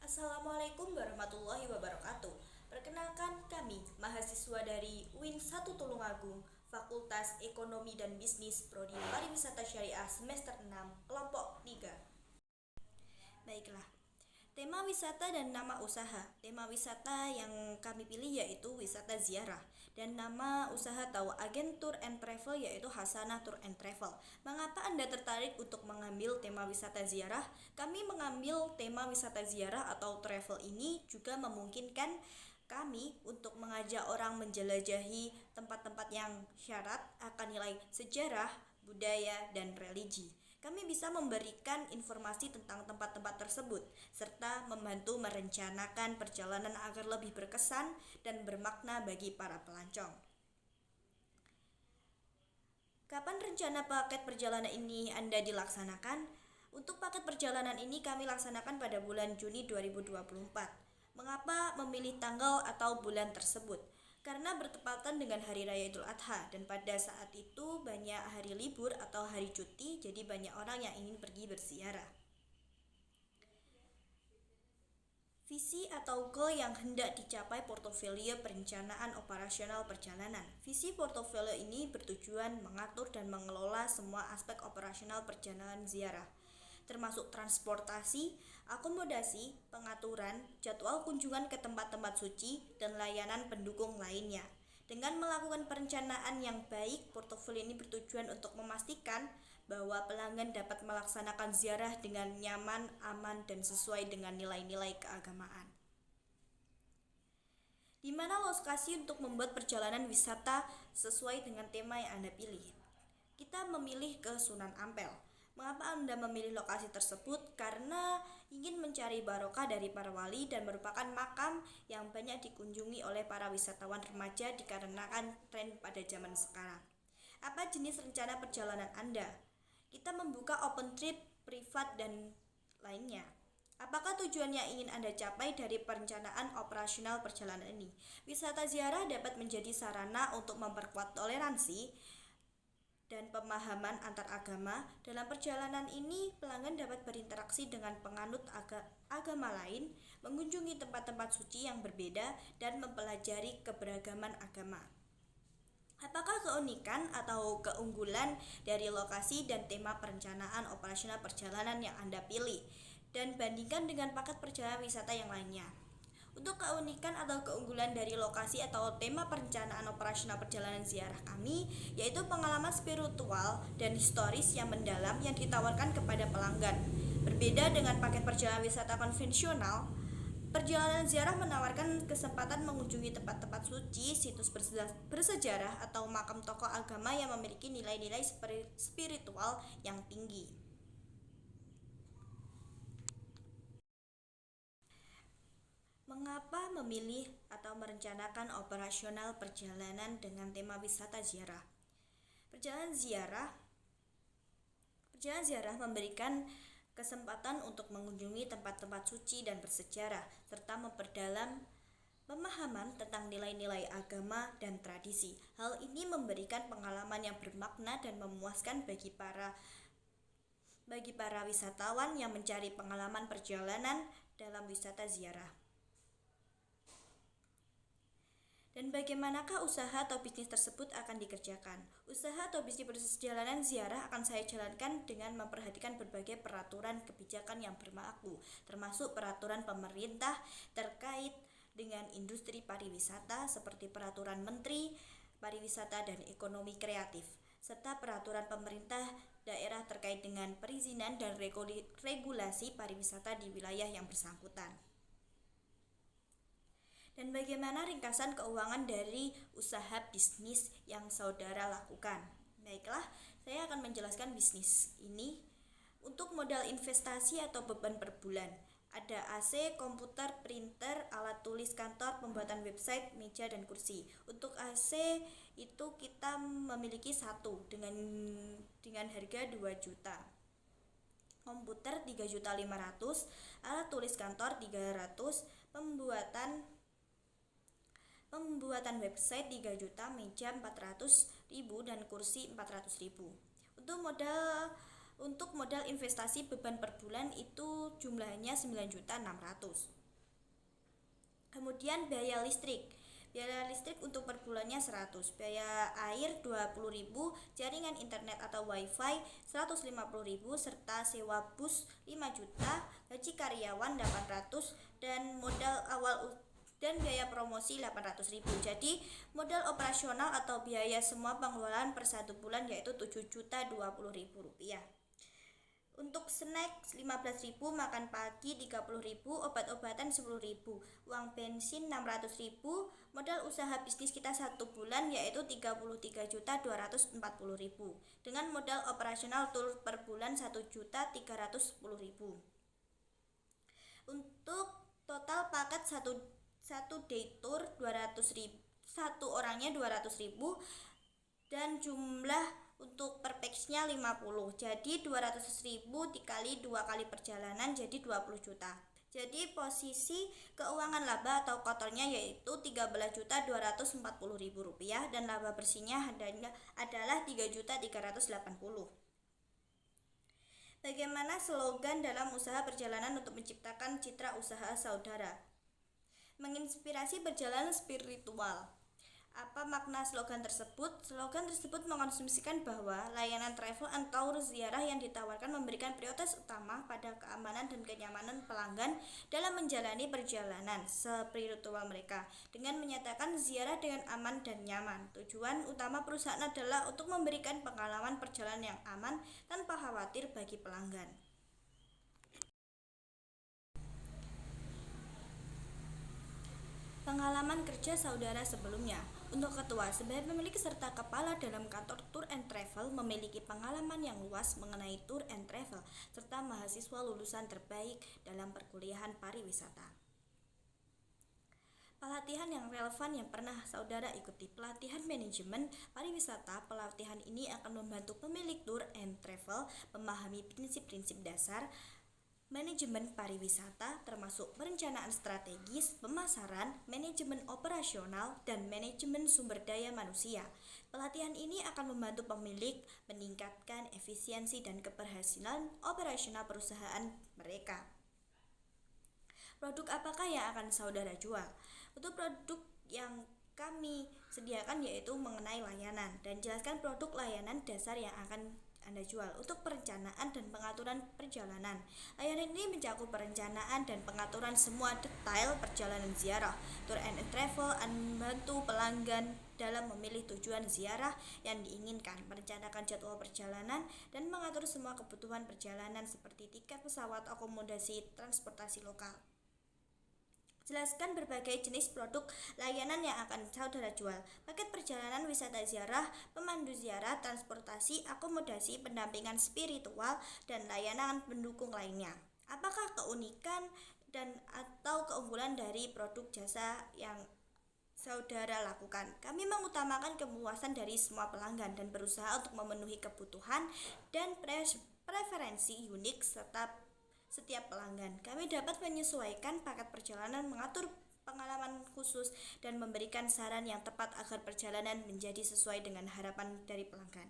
Assalamualaikum warahmatullahi wabarakatuh. Perkenalkan kami, mahasiswa dari UIN 1 Tulungagung, Fakultas Ekonomi dan Bisnis Prodi Pariwisata Syariah semester 6, kelompok 3. Baiklah, tema wisata dan nama usaha. Tema wisata yang kami pilih yaitu wisata ziarah, dan nama usaha atau agen tour and travel yaitu Hasanah Tour and Travel. Mengapa Anda tertarik untuk mengambil tema wisata ziarah? Kami mengambil tema wisata ziarah atau travel ini juga memungkinkan kami untuk mengajak orang menjelajahi tempat-tempat yang syarat akan nilai sejarah, budaya, dan religi. Kami bisa memberikan informasi tentang tempat-tempat tersebut, serta membantu merencanakan perjalanan agar lebih berkesan dan bermakna bagi para pelancong. Kapan rencana paket perjalanan ini Anda dilaksanakan? Untuk paket perjalanan ini kami laksanakan pada bulan Juni 2024. Mengapa memilih tanggal atau bulan tersebut? Karena bertepatan dengan Hari Raya Idul Adha, dan pada saat itu banyak hari libur atau hari cuti, jadi banyak orang yang ingin pergi berziarah. Visi atau goal yang hendak dicapai portofolio perencanaan operasional perjalanan. Visi portofolio ini bertujuan mengatur dan mengelola semua aspek operasional perjalanan ziarah, termasuk transportasi, akomodasi, pengaturan, jadwal kunjungan ke tempat-tempat suci, dan layanan pendukung lainnya. Dengan melakukan perencanaan yang baik, portofolio ini bertujuan untuk memastikan bahwa pelanggan dapat melaksanakan ziarah dengan nyaman, aman, dan sesuai dengan nilai-nilai keagamaan. Di mana lokasi untuk membuat perjalanan wisata sesuai dengan tema yang Anda pilih? Kita memilih ke Sunan Ampel. Mengapa Anda memilih lokasi tersebut? Karena ingin mencari barokah dari para wali dan merupakan makam yang banyak dikunjungi oleh para wisatawan remaja dikarenakan tren pada zaman sekarang. Apa jenis rencana perjalanan Anda? Kita membuka open trip, privat, dan lainnya. Apakah tujuan yang ingin Anda capai dari perencanaan operasional perjalanan ini? Wisata ziarah dapat menjadi sarana untuk memperkuat toleransi dan pemahaman antar agama. Dalam perjalanan ini, pelanggan dapat berinteraksi dengan penganut agama lain, mengunjungi tempat-tempat suci yang berbeda, dan mempelajari keberagaman agama. Apakah keunikan atau keunggulan dari lokasi dan tema perencanaan operasional perjalanan yang Anda pilih, dan bandingkan dengan paket perjalanan wisata yang lainnya? Untuk keunikan atau keunggulan dari lokasi atau tema perencanaan operasional perjalanan ziarah kami, yaitu pengalaman spiritual dan historis yang mendalam yang ditawarkan kepada pelanggan. Berbeda dengan paket perjalanan wisata konvensional, perjalanan ziarah menawarkan kesempatan mengunjungi tempat-tempat suci, situs bersejarah, atau makam tokoh agama yang memiliki nilai-nilai spiritual yang tinggi. Mengapa memilih atau merencanakan operasional perjalanan dengan tema wisata ziarah? Perjalanan ziarah memberikan kesempatan untuk mengunjungi tempat-tempat suci dan bersejarah, serta memperdalam pemahaman tentang nilai-nilai agama dan tradisi. Hal ini memberikan pengalaman yang bermakna dan memuaskan bagi para wisatawan yang mencari pengalaman perjalanan dalam wisata ziarah. Dan bagaimanakah usaha atau bisnis tersebut akan dikerjakan? Usaha atau bisnis perjalanan ziarah akan saya jalankan dengan memperhatikan berbagai peraturan kebijakan yang berlaku, termasuk peraturan pemerintah terkait dengan industri pariwisata seperti peraturan Menteri Pariwisata dan Ekonomi Kreatif, serta peraturan pemerintah daerah terkait dengan perizinan dan regulasi pariwisata di wilayah yang bersangkutan. Dan bagaimana ringkasan keuangan dari usaha bisnis yang saudara lakukan? Baiklah, saya akan menjelaskan bisnis ini. Untuk modal investasi atau beban per bulan, ada AC, komputer, printer, alat tulis kantor, pembuatan website, meja, dan kursi. Untuk AC itu kita memiliki satu dengan harga 2 juta. Komputer 3.500.000, alat tulis kantor 300, pembuatan website 3 juta, meja 400.000, dan kursi 400.000. Untuk modal Untuk modal investasi beban per bulan itu jumlahnya 9.600.000. Kemudian biaya listrik. Biaya listrik untuk per bulannya 100, biaya air 20.000, jaringan internet atau wifi 150.000, serta sewa bus 5 juta, gaji karyawan 800, dan modal awal dan biaya promosi 800.000. Jadi modal operasional atau biaya semua pengelolaan per 1 bulan yaitu 7.020.000 rupiah. Untuk snack 15.000, makan pagi 30.000, obat-obatan 10.000, uang bensin 600.000, modal usaha bisnis kita 1 bulan yaitu 33.240.000, dengan modal operasional tur per bulan 1.310.000. Untuk total paket satu day tour 200.000, satu orangnya 200.000, dan jumlah untuk per pax-nya 50. Jadi 200.000 dikali 2 kali perjalanan jadi 20 juta. Jadi posisi keuangan laba atau kotornya yaitu 13.240.000 rupiah, dan laba bersihnya adalah 3.380.000. Bagaimana slogan dalam usaha perjalanan untuk menciptakan citra usaha saudara? Menginspirasi perjalanan spiritual. Apa makna slogan tersebut? Slogan tersebut mengonsumsikan bahwa layanan travel and tour ziarah yang ditawarkan memberikan prioritas utama pada keamanan dan kenyamanan pelanggan dalam menjalani perjalanan spiritual mereka, dengan menyatakan ziarah dengan aman dan nyaman. Tujuan utama perusahaan adalah untuk memberikan pengalaman perjalanan yang aman tanpa khawatir bagi pelanggan. Pengalaman kerja saudara sebelumnya. Untuk ketua, sebagai pemilik serta kepala dalam kantor Tour and Travel, memiliki pengalaman yang luas mengenai tour and travel, serta mahasiswa lulusan terbaik dalam perkuliahan pariwisata. Pelatihan yang relevan yang pernah saudara ikuti: pelatihan manajemen pariwisata. Pelatihan ini akan membantu pemilik tour and travel memahami prinsip-prinsip dasar manajemen pariwisata, termasuk perencanaan strategis, pemasaran, manajemen operasional, dan manajemen sumber daya manusia. Pelatihan ini akan membantu pemilik meningkatkan efisiensi dan keberhasilan operasional perusahaan mereka. Produk apakah yang akan saudara jual? Untuk produk yang kami sediakan yaitu mengenai layanan, dan jelaskan produk layanan dasar yang akan Anda jual. Untuk perencanaan dan pengaturan perjalanan, layanan ini mencakup perencanaan dan pengaturan semua detail perjalanan ziarah. Tour and travel membantu pelanggan dalam memilih tujuan ziarah yang diinginkan, merencanakan jadwal perjalanan, dan mengatur semua kebutuhan perjalanan seperti tiket pesawat, akomodasi, transportasi lokal. Jelaskan berbagai jenis produk layanan yang akan saudara jual: paket perjalanan, wisata ziarah, pemandu ziarah, transportasi, akomodasi, pendampingan spiritual, dan layanan pendukung lainnya. Apakah keunikan dan atau keunggulan dari produk jasa yang saudara lakukan? Kami mengutamakan kepuasan dari semua pelanggan dan berusaha untuk memenuhi kebutuhan dan preferensi unik setiap pelanggan. Kami dapat menyesuaikan paket perjalanan, mengatur pengalaman khusus, dan memberikan saran yang tepat agar perjalanan menjadi sesuai dengan harapan dari pelanggan.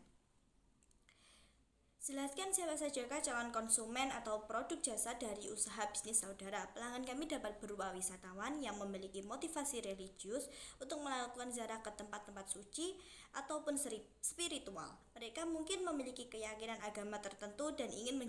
Jelaskan siapa sajakah calon konsumen atau produk jasa dari usaha bisnis saudara. Pelanggan kami dapat berupa wisatawan yang memiliki motivasi religius untuk melakukan ziarah ke tempat-tempat suci ataupun spiritual. Mereka mungkin memiliki keyakinan agama tertentu dan ingin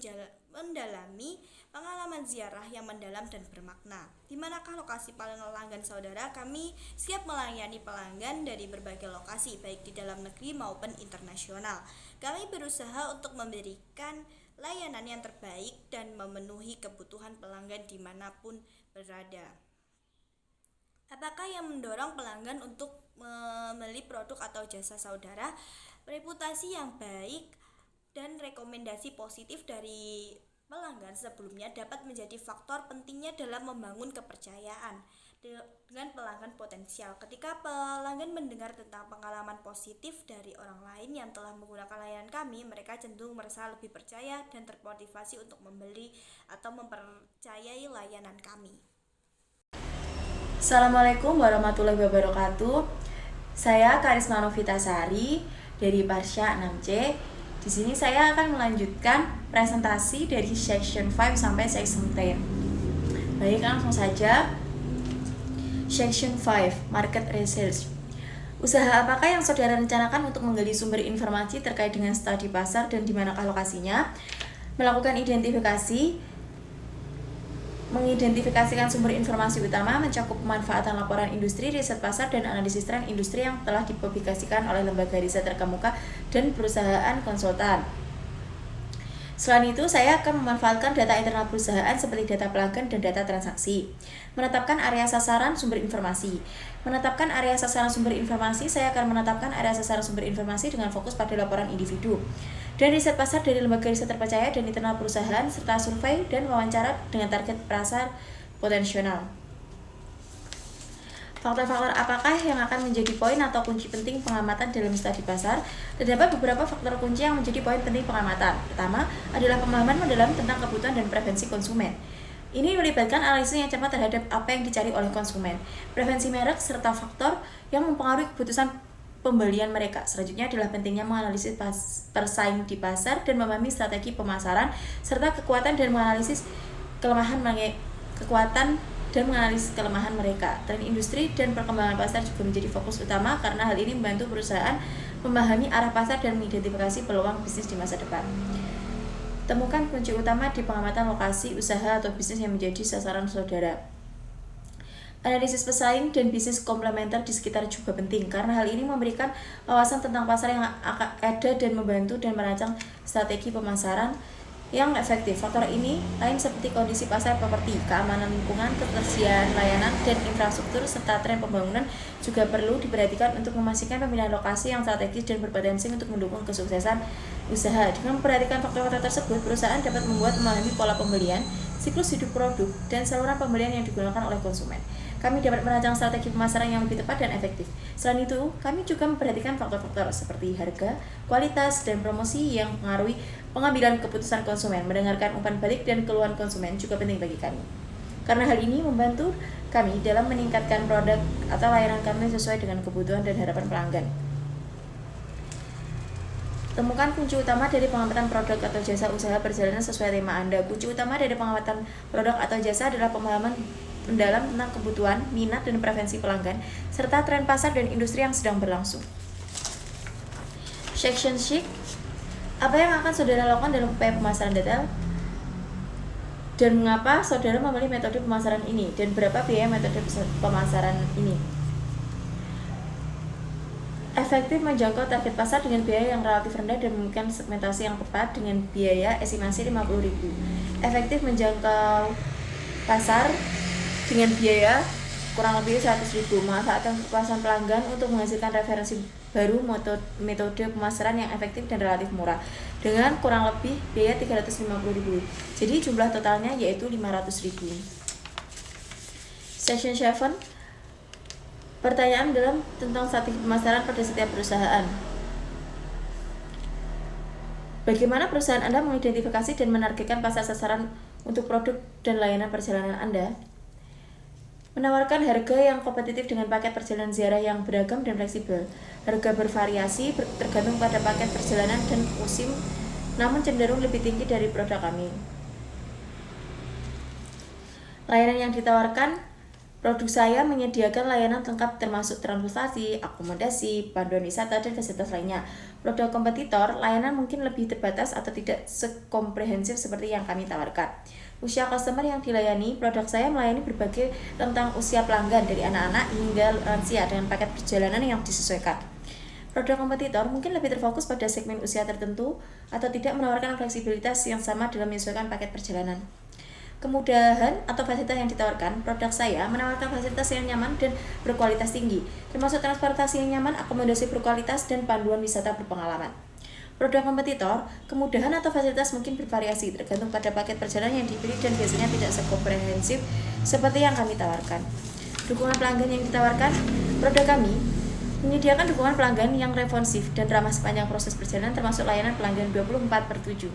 mendalami pengalaman ziarah yang mendalam dan bermakna. Di manakah lokasi pelanggan saudara? Kami siap melayani pelanggan dari berbagai lokasi, baik di dalam negeri maupun internasional. Kami berusaha untuk memberikan layanan yang terbaik dan memenuhi kebutuhan pelanggan dimanapun berada. Apakah yang mendorong pelanggan untuk membeli produk atau jasa saudara? Reputasi yang baik dan rekomendasi positif dari pelanggan sebelumnya dapat menjadi faktor pentingnya dalam membangun kepercayaan dengan pelanggan potensial. Ketika pelanggan mendengar tentang pengalaman positif dari orang lain yang telah menggunakan layanan kami, mereka cenderung merasa lebih percaya dan termotivasi untuk membeli atau mempercayai layanan kami. Assalamualaikum warahmatullahi wabarakatuh. Saya Karisma Novitasari dari Parsya 6C. Di Di sini saya akan melanjutkan presentasi dari section 5 sampai section 10. Baik, langsung saja. Section 5, Market Research. Usaha apakah yang saudara rencanakan untuk menggali sumber informasi terkait dengan studi pasar dan di manakah lokasinya? Melakukan identifikasi, mengidentifikasikan sumber informasi utama, mencakup pemanfaatan laporan industri, riset pasar, dan analisis tren industri yang telah dipublikasikan oleh lembaga riset terkemuka dan perusahaan konsultan. Selain itu, saya akan memanfaatkan data internal perusahaan seperti data pelanggan dan data transaksi. Menetapkan area sasaran sumber informasi. Menetapkan area sasaran sumber informasi, saya akan menetapkan area sasaran sumber informasi dengan fokus pada laporan individu dan riset pasar dari lembaga riset terpercaya dan internal perusahaan, serta survei dan wawancara dengan target pasar potensial. Faktor-faktor apakah yang akan menjadi poin atau kunci penting pengamatan dalam studi pasar? Terdapat beberapa faktor kunci yang menjadi poin penting pengamatan. Pertama adalah pemahaman mendalam tentang kebutuhan dan preferensi konsumen. Ini melibatkan analisis yang cermat terhadap apa yang dicari oleh konsumen, preferensi merek, serta faktor yang mempengaruhi keputusan pembelian mereka. Selanjutnya adalah pentingnya menganalisis persaing di pasar dan memahami strategi pemasaran, serta kekuatan dan menganalisis kelemahan mereka. Tren industri dan perkembangan pasar juga menjadi fokus utama karena hal ini membantu perusahaan memahami arah pasar dan mengidentifikasi peluang bisnis di masa depan. Temukan kunci utama di pengamatan lokasi usaha atau bisnis yang menjadi sasaran saudara. Analisis pesaing dan bisnis komplementer di sekitar juga penting karena hal ini memberikan wawasan tentang pasar yang ada dan membantu dan merancang strategi pemasaran yang efektif. Faktor ini lain seperti kondisi pasar properti, keamanan lingkungan, ketersediaan layanan dan infrastruktur, serta tren pembangunan juga perlu diperhatikan untuk memastikan pemilihan lokasi yang strategis dan berpotensi untuk mendukung kesuksesan usaha. Dengan memperhatikan faktor-faktor tersebut, perusahaan dapat memahami pola pembelian, siklus hidup produk, dan saluran pembelian yang digunakan oleh konsumen. Kami dapat merancang strategi pemasaran yang lebih tepat dan efektif. Selain itu, kami juga memperhatikan faktor-faktor seperti harga, kualitas, dan promosi yang mengaruhi pengambilan keputusan konsumen. Mendengarkan umpan balik dan keluhan konsumen juga penting bagi kami, karena hal ini membantu kami dalam meningkatkan produk atau layanan kami sesuai dengan kebutuhan dan harapan pelanggan. Temukan kunci utama dari pengamatan produk atau jasa usaha perjalanan sesuai tema Anda. Kunci utama dari pengamatan produk atau jasa adalah pemahaman mendalam tentang kebutuhan, minat, dan preferensi pelanggan, serta tren pasar dan industri yang sedang berlangsung. Section 6. Apa yang akan saudara lakukan dalam upaya pemasaran detail? Dan mengapa saudara memilih metode pemasaran ini? Dan berapa biaya metode pemasaran ini? Efektif menjangkau target pasar dengan biaya yang relatif rendah dan memungkinkan segmentasi yang tepat dengan biaya estimasi 50.000. Efektif menjangkau pasar dengan biaya kurang lebih 100.000. Manfaatkan kepuasan pelanggan untuk menghasilkan referensi baru, metode pemasaran yang efektif dan relatif murah dengan kurang lebih biaya 350.000. Jadi jumlah totalnya yaitu 500.000. Section 7. Pertanyaan dalam tentang strategi pemasaran pada setiap perusahaan. Bagaimana perusahaan Anda mengidentifikasi dan menargetkan pasar sasaran untuk produk dan layanan perjalanan Anda? Menawarkan harga yang kompetitif dengan paket perjalanan ziarah yang beragam dan fleksibel. Harga bervariasi tergantung pada paket perjalanan dan musim, namun cenderung lebih tinggi dari produk kami. Layanan yang ditawarkan. Produk saya menyediakan layanan lengkap termasuk transportasi, akomodasi, panduan wisata, dan fasilitas lainnya. Produk kompetitor, layanan mungkin lebih terbatas atau tidak sekomprehensif seperti yang kami tawarkan. Usia customer yang dilayani, produk saya melayani berbagai rentang usia pelanggan dari anak-anak hingga lansia dengan paket perjalanan yang disesuaikan. Produk kompetitor mungkin lebih terfokus pada segmen usia tertentu atau tidak menawarkan fleksibilitas yang sama dalam menyesuaikan paket perjalanan. Kemudahan atau fasilitas yang ditawarkan, produk saya menawarkan fasilitas yang nyaman dan berkualitas tinggi, termasuk transportasi yang nyaman, akomodasi berkualitas, dan panduan wisata berpengalaman. Produk kompetitor, kemudahan atau fasilitas mungkin bervariasi tergantung pada paket perjalanan yang dipilih dan biasanya tidak sekomprehensif seperti yang kami tawarkan. Dukungan pelanggan yang ditawarkan, produk kami menyediakan dukungan pelanggan yang responsif dan ramah sepanjang proses perjalanan termasuk layanan pelanggan 24/7.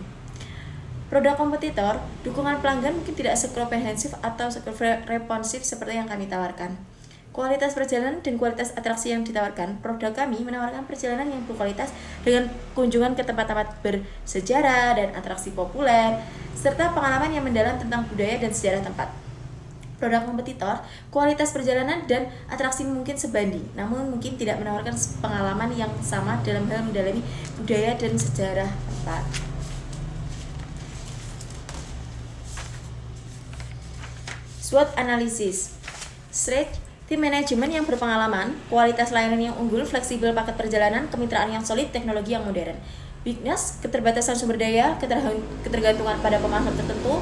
Produk kompetitor, dukungan pelanggan mungkin tidak sekomprehensif atau responsif seperti yang kami tawarkan. Kualitas perjalanan dan kualitas atraksi yang ditawarkan. Produk kami menawarkan perjalanan yang berkualitas dengan kunjungan ke tempat-tempat bersejarah dan atraksi populer, serta pengalaman yang mendalam tentang budaya dan sejarah tempat. Produk kompetitor, kualitas perjalanan dan atraksi mungkin sebanding, namun mungkin tidak menawarkan pengalaman yang sama dalam hal mendalami budaya dan sejarah tempat. SWOT analisis. Stretch tim manajemen yang berpengalaman, kualitas layanan yang unggul, fleksibel paket perjalanan, kemitraan yang solid, teknologi yang modern. Weakness, keterbatasan sumber daya, ketergantungan pada pemasok tertentu,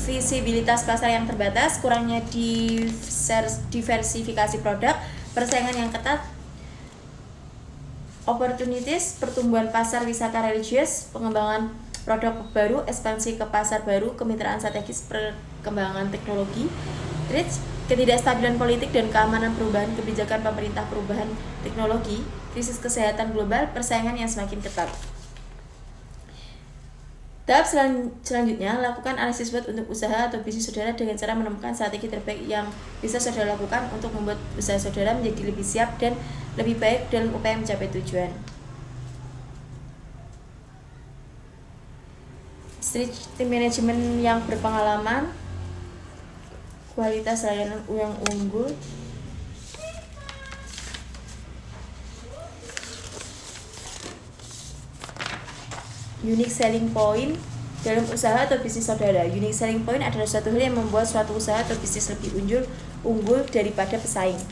visibilitas pasar yang terbatas, kurangnya diversifikasi produk, persaingan yang ketat. Opportunities, pertumbuhan pasar wisata religius, pengembangan produk baru, ekspansi ke pasar baru, kemitraan strategis, perkembangan teknologi. Threats, ketidakstabilan politik dan keamanan, perubahan kebijakan pemerintah, perubahan teknologi, krisis kesehatan global, persaingan yang semakin ketat. Tahap selanjutnya, lakukan analisis SWOT untuk usaha atau bisnis saudara dengan cara menemukan strategi terbaik yang bisa saudara lakukan untuk membuat usaha saudara menjadi lebih siap dan lebih baik dalam upaya mencapai tujuan. Tim manajemen yang berpengalaman, kualitas layanan yang unggul, unique selling point dalam usaha atau bisnis saudara. Unique selling point adalah suatu hal yang membuat suatu usaha atau bisnis lebih unggul daripada pesaing.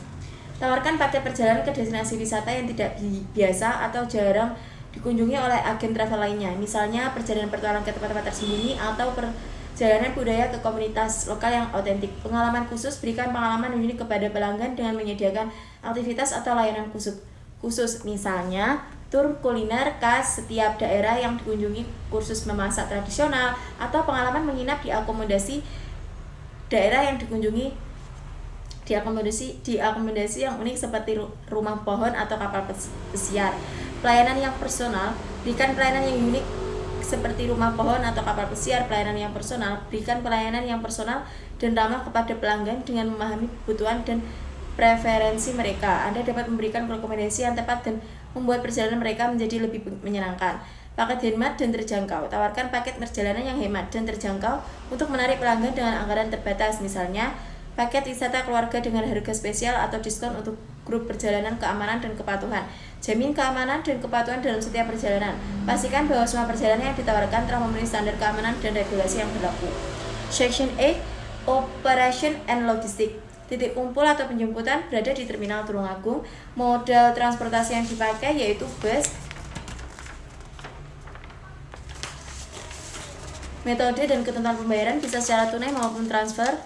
Tawarkan paket perjalanan ke destinasi wisata yang tidak biasa atau jarang dikunjungi oleh agen travel lainnya. Misalnya perjalanan petualang ke tempat-tempat tersembunyi atau perjalanan budaya ke komunitas lokal yang autentik. Pengalaman khusus, berikan pengalaman unik kepada pelanggan dengan menyediakan aktivitas atau layanan khusus. Misalnya tur kuliner khas setiap daerah yang dikunjungi, kursus memasak tradisional, atau pengalaman menginap di akomodasi daerah yang dikunjungi, di akomodasi yang unik seperti rumah pohon atau kapal pesiar. Pelayanan yang personal, berikan pelayanan yang unik seperti rumah pohon atau kapal pesiar. Pelayanan yang personal, berikan pelayanan yang personal dan ramah kepada pelanggan dengan memahami kebutuhan dan preferensi mereka. Anda dapat memberikan rekomendasi yang tepat dan membuat perjalanan mereka menjadi lebih menyenangkan. Paket hemat dan terjangkau. Tawarkan paket perjalanan yang hemat dan terjangkau untuk menarik pelanggan dengan anggaran terbatas. Misalnya, paket wisata keluarga dengan harga spesial atau diskon untuk grup perjalanan, keamanan dan kepatuhan. Jamin keamanan dan kepatuhan dalam setiap perjalanan. Pastikan bahwa semua perjalanan yang ditawarkan telah memenuhi standar keamanan dan regulasi yang berlaku. Section A, Operation and Logistics. Titik kumpul atau penjemputan berada di Terminal Tulungagung. Modal transportasi yang dipakai yaitu bus. Metode dan ketentuan pembayaran bisa secara tunai maupun transfer.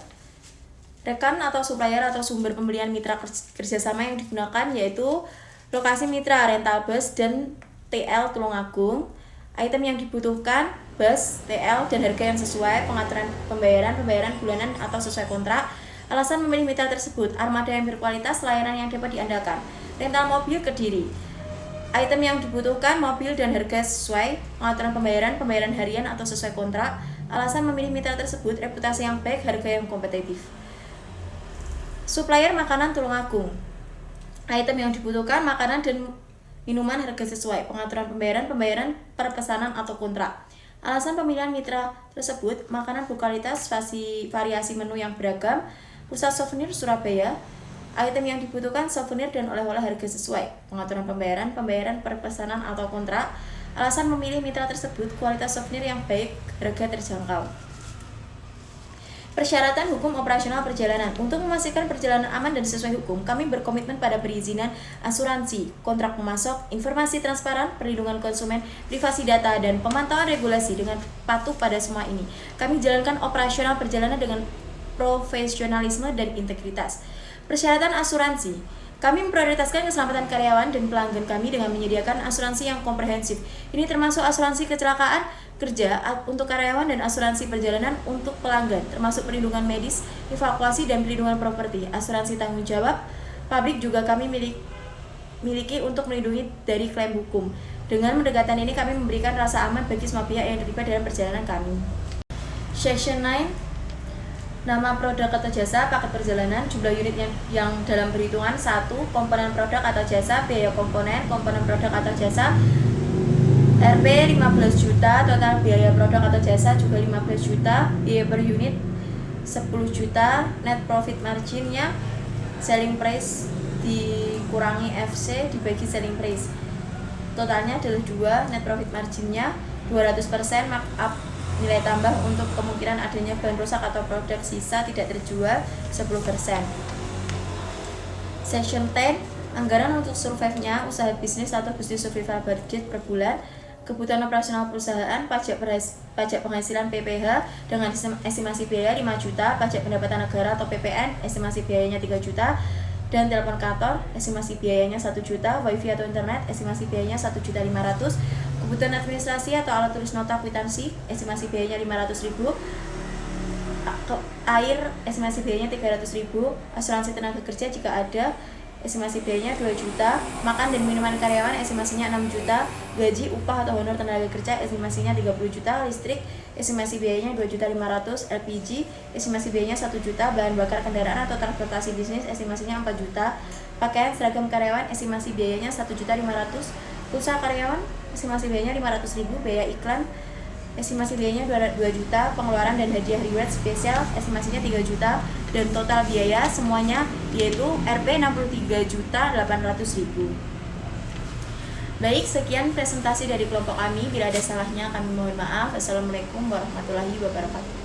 Rekan atau supplier atau sumber pembelian mitra kerjasama yang digunakan yaitu lokasi mitra rental bus dan TL Tulungagung. Item yang dibutuhkan bus, TL, dan harga yang sesuai. Pengaturan pembayaran bulanan atau sesuai kontrak. Alasan memilih mitra tersebut, armada yang berkualitas, layanan yang dapat diandalkan. Rental mobil Kediri. Item yang dibutuhkan, mobil dan harga sesuai. Pengaturan pembayaran harian atau sesuai kontrak. Alasan memilih mitra tersebut, reputasi yang baik, harga yang kompetitif. Supplier makanan Tulungagung. Item yang dibutuhkan, makanan dan minuman, harga sesuai. Pengaturan pembayaran per pesanan atau kontrak. Alasan pemilihan mitra tersebut, makanan berkualitas, variasi menu yang beragam. Pusat souvenir Surabaya. Item yang dibutuhkan, souvenir dan oleh-oleh, harga sesuai. Pengaturan pembayaran per pesanan atau kontrak. Alasan memilih mitra tersebut, kualitas souvenir yang baik, harga terjangkau. Persyaratan hukum operasional perjalanan. Untuk memastikan perjalanan aman dan sesuai hukum, kami berkomitmen pada perizinan, asuransi, kontrak pemasok, informasi transparan, perlindungan konsumen, privasi data, dan pemantauan regulasi. Dengan patuh pada semua ini, kami jalankan operasional perjalanan dengan profesionalisme dan integritas. Persyaratan asuransi. Kami memprioritaskan keselamatan karyawan dan pelanggan kami dengan menyediakan asuransi yang komprehensif. Ini termasuk asuransi kecelakaan kerja untuk karyawan dan asuransi perjalanan untuk pelanggan, termasuk perlindungan medis, evakuasi, dan perlindungan properti. Asuransi tanggung jawab pabrik juga kami miliki untuk melindungi dari klaim hukum. Dengan pendekatan ini kami memberikan rasa aman bagi semua pihak yang terlibat dalam perjalanan kami. Section 9, Nama produk atau jasa, paket perjalanan, jumlah unit yang dalam perhitungan 1, komponen produk atau jasa, biaya komponen produk atau jasa, Rp 15 juta, total biaya produk atau jasa juga 15 juta, biaya per unit 10 juta, net profit marginnya selling price dikurangi FC dibagi selling price, totalnya adalah 2, net profit marginnya 200%, markup nilai tambah untuk kemungkinan adanya bahan rusak atau produk sisa tidak terjual 10%. Section 10, anggaran untuk survive-nya, usaha bisnis atau bisnis survival budget per bulan, kebutuhan operasional perusahaan, pajak penghasilan PPH dengan estimasi biaya 5 juta, pajak pendapatan negara atau PPN, estimasi biayanya 3 juta, dan telepon kantor, estimasi biayanya 1 juta, wifi atau internet, estimasi biayanya 1.500.000, kebutuhan administrasi atau alat tulis nota kwitansi, estimasi biayanya 500.000, air, estimasi biayanya 300.000, asuransi tenaga kerja jika ada, estimasi biayanya 2 juta, makan dan minuman karyawan, estimasinya 6 juta, gaji, upah atau honor tenaga kerja, estimasinya 30 juta, listrik, estimasi biayanya 2.500.000, LPG, estimasi biayanya 1 juta, bahan bakar kendaraan atau transportasi bisnis, estimasinya 4 juta, pakaian seragam karyawan, estimasi biayanya 1.500.000, pulsa karyawan, estimasi biayanya 500.000, biaya iklan, estimasi biayanya 2 juta, pengeluaran dan hadiah reward spesial, estimasinya 3 juta, dan total biaya semuanya yaitu Rp 63.800.000. Baik, sekian presentasi dari kelompok kami. Bila ada salahnya kami mohon maaf. Assalamualaikum warahmatullahi wabarakatuh.